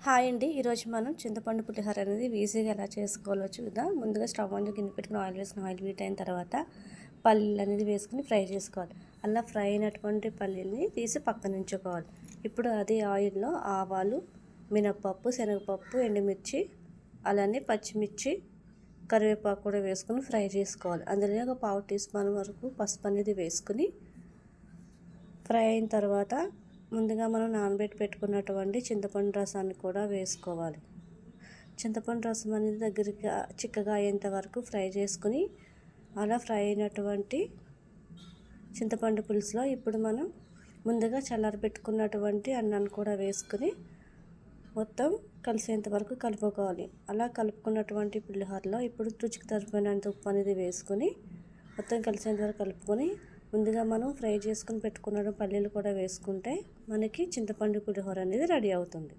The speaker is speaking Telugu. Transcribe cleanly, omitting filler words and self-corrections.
హాయ్ అండి. ఈరోజు మనం చింతపండు పులిహోర అనేది ఈజీగా ఎలా చేసుకోవాలో చూద్దాం. ముందుగా స్టవ్ ఆన్ గిన్నె పెట్టుకుని ఆయిల్ వేసుకుని ఆయిల్ హీట్ అయిన తర్వాత పల్లీలు అనేది వేసుకుని ఫ్రై చేసుకోవాలి. అలా ఫ్రై అయినటువంటి పల్లీని తీసి పక్కన ఉంచుకోవాలి. ఇప్పుడు అదే ఆయిల్లో ఆవాలు, మినపప్పు, శనగపప్పు, ఎండుమిర్చి, అలానే పచ్చిమిర్చి, కరివేపాకు కూడా వేసుకుని ఫ్రై చేసుకోవాలి. అందులో ఒక పావు టీ స్పూన్ వరకు పసుపు అనేది వేసుకుని ఫ్రై అయిన తర్వాత ముందుగా మనం నానబెట్టి పెట్టుకున్నటువంటి చింతపండు రసాన్ని కూడా వేసుకోవాలి. చింతపండు రసం అనేది దగ్గరికి చిక్కగా అయ్యేంత వరకు ఫ్రై చేసుకుని అలా ఫ్రై అయినటువంటి చింతపండు పులుసులో ఇప్పుడు మనం ముందుగా చల్లారబెట్టుకున్నటువంటి అన్నాన్ని కూడా వేసుకుని మొత్తం కలిసేంత వరకు కలుపుకోవాలి. అలా కలుపుకున్నటువంటి పులిహోరలో ఇప్పుడు రుచికి సరిపోయినంత ఉప్పు అనేది వేసుకొని మొత్తం కలిసేంత వరకు కలుపుకొని ముందుగా మనం ఫ్రై చేసుకుని పెట్టుకున్న పల్లీలు కూడా వేసుకుంటే మనకి చింతపండు పులిహోర అనేది రెడీ అవుతుంది.